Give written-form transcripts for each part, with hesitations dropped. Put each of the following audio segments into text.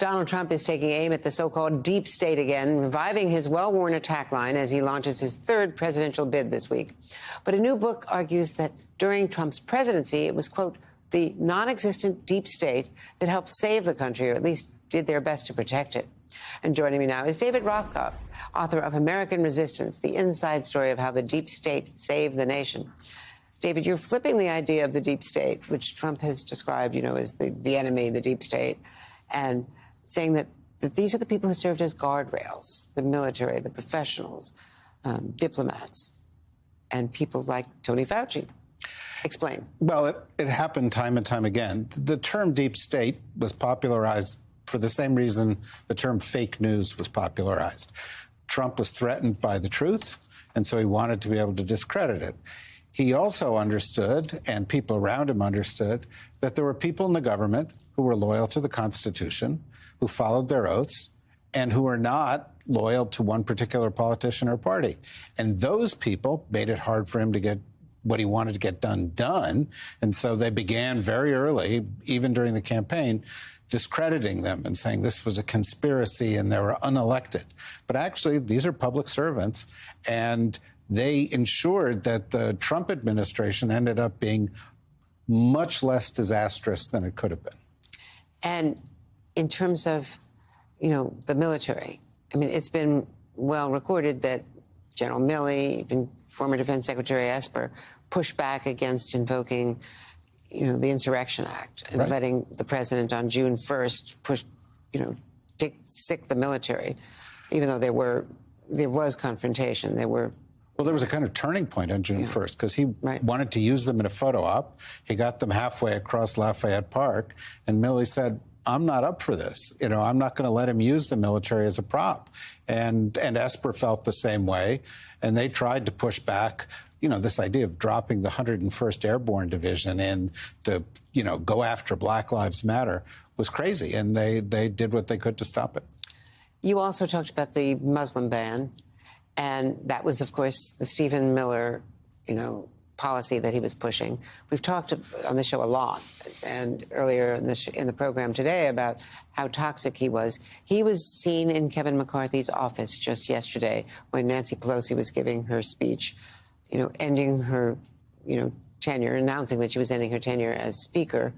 Donald Trump is taking aim at the so-called deep state again, reviving his well-worn attack line as he launches his third presidential bid this week. But a new book argues that during Trump's presidency, it was, quote, the non-existent deep state that helped save the country, or at least did their best to protect it. And joining me now is David Rothkopf, author of American Resistance, the inside story of how the deep state saved the nation. David, you're flipping the idea of the deep state, which Trump has described, as the enemy, the deep state, and saying that these are the people who served as guardrails, the military, the professionals, diplomats, and people like Tony Fauci. Explain. Well, it happened time and time again. The term deep state was popularized for the same reason the term fake news was popularized. Trump was threatened by the truth, and so he wanted to be able to discredit it. He also understood, and people around him understood, that there were people in the government who were loyal to the Constitution, who followed their oaths, and who were not loyal to one particular politician or party. And those people made it hard for him to get what he wanted to get done. And so they began very early, even during the campaign, discrediting them and saying this was a conspiracy and they were unelected. But actually, these are public servants, and they ensured that the Trump administration ended up being much less disastrous than it could have been. And in terms of, the military, it's been well recorded that General Milley, even former Defense Secretary Esper, pushed back against invoking, the Insurrection Act and letting the president on June 1st push, sick the military, even though there was confrontation. Well, there was a kind of turning point on June 1st because he wanted to use them in a photo op. He got them halfway across Lafayette Park, and Milley said, I'm not up for this. I'm not going to let him use the military as a prop. And Esper felt the same way, and they tried to push back. This idea of dropping the 101st Airborne Division in to, go after Black Lives Matter was crazy, and they did what they could to stop it. You also talked about the Muslim ban, and that was, of course, the Stephen Miller, policy that he was pushing. We've talked on the show a lot, and earlier in the program today, about how toxic he was. He was seen in Kevin McCarthy's office just yesterday when Nancy Pelosi was giving her speech, ending her, tenure, announcing that she was ending her tenure as Speaker.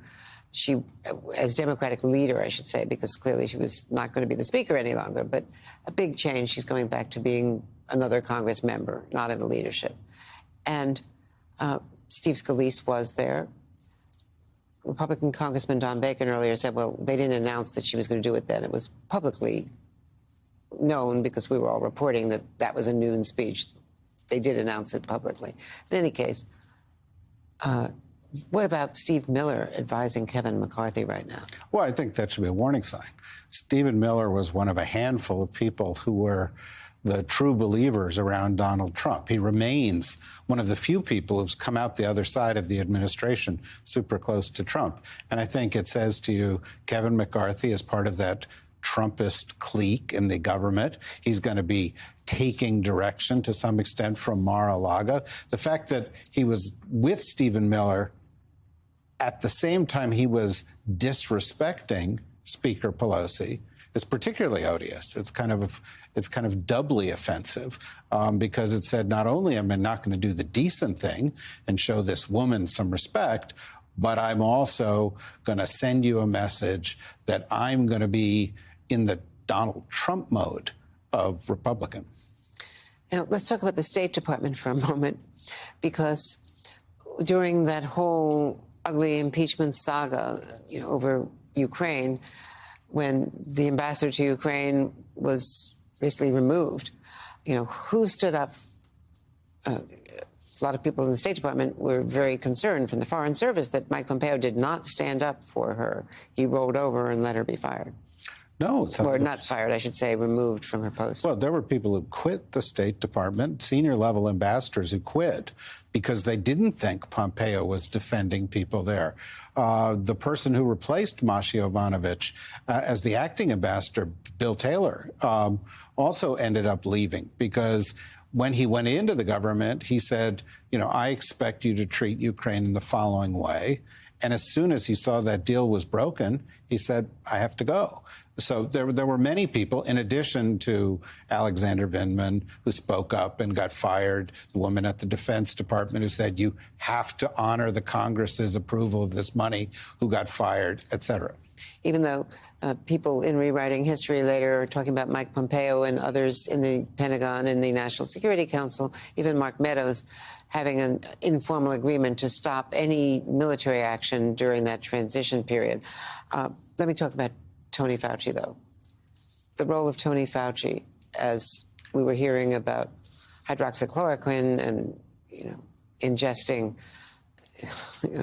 As Democratic leader, I should say, because clearly she was not going to be the Speaker any longer, but a big change. She's going back to being another Congress member, not in the leadership. And Steve Scalise was there. Republican Congressman Don Bacon earlier said, well, they didn't announce that she was going to do it then. It was publicly known because we were all reporting that that was a noon speech. They did announce it publicly. In any case, what about Steve Miller advising Kevin McCarthy right now? Well, I think that should be a warning sign. Stephen Miller was one of a handful of people who were the true believers around Donald Trump. He remains one of the few people who's come out the other side of the administration super close to Trump. And I think it says to you, Kevin McCarthy is part of that Trumpist clique in the government. He's going to be taking direction to some extent from Mar-a-Lago. The fact that he was with Stephen Miller at the same time he was disrespecting Speaker Pelosi is particularly odious. It's kind of doubly offensive because it said not only am I not going to do the decent thing and show this woman some respect, but I'm also going to send you a message that I'm going to be in the Donald Trump mode of Republican. Now, let's talk about the State Department for a moment, because during that whole ugly impeachment saga, over Ukraine, when the ambassador to Ukraine was basically removed, who stood up? A lot of people in the State Department were very concerned from the Foreign Service that Mike Pompeo did not stand up for her. He rolled over and let her be fired. No. Or not fired, I should say, removed from her post. Well, there were people who quit the State Department, senior-level ambassadors who quit because they didn't think Pompeo was defending people there. The person who replaced Masha Yovanovitch as the acting ambassador, Bill Taylor, also ended up leaving because when he went into the government, he said, I expect you to treat Ukraine in the following way. And as soon as he saw that deal was broken, he said, I have to go. So there were many people, in addition to Alexander Vindman, who spoke up and got fired, the woman at the Defense Department who said, you have to honor the Congress's approval of this money, who got fired, et cetera. Even though people in rewriting history later are talking about Mike Pompeo and others in the Pentagon and the National Security Council, even Mark Meadows, having an informal agreement to stop any military action during that transition period. Let me talk about Tony Fauci, though. The role of Tony Fauci, as we were hearing about hydroxychloroquine and, ingesting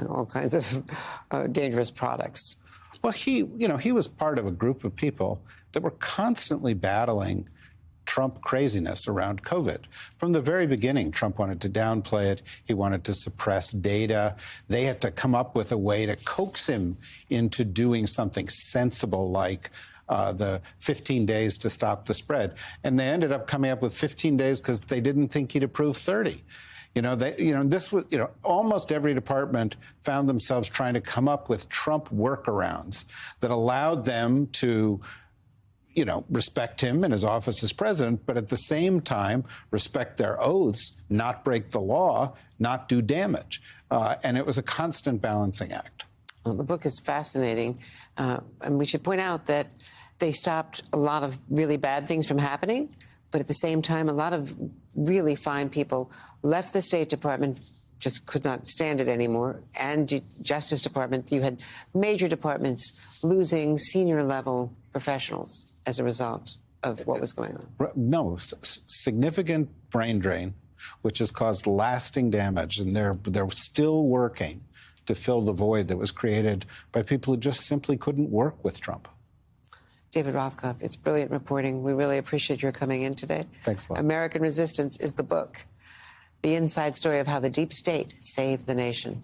all kinds of dangerous products. Well, he was part of a group of people that were constantly battling Trump craziness around COVID. From the very beginning, Trump wanted to downplay it. He wanted to suppress data. They had to come up with a way to coax him into doing something sensible, like the 15 days to stop the spread. And they ended up coming up with 15 days because they didn't think he'd approve 30. This was, almost every department found themselves trying to come up with Trump workarounds that allowed them to, respect him and his office as president, but at the same time, respect their oaths, not break the law, not do damage. And it was a constant balancing act. Well, the book is fascinating. And we should point out that they stopped a lot of really bad things from happening, but at the same time, a lot of really fine people left the State Department, just could not stand it anymore, and Justice Department. You had major departments losing senior-level professionals as a result of what was going on. No, significant brain drain, which has caused lasting damage, and they're still working to fill the void that was created by people who just simply couldn't work with Trump. David Rothkopf, it's brilliant reporting. We really appreciate your coming in today. Thanks a lot. American Resistance is the book, the inside story of how the deep state saved the nation.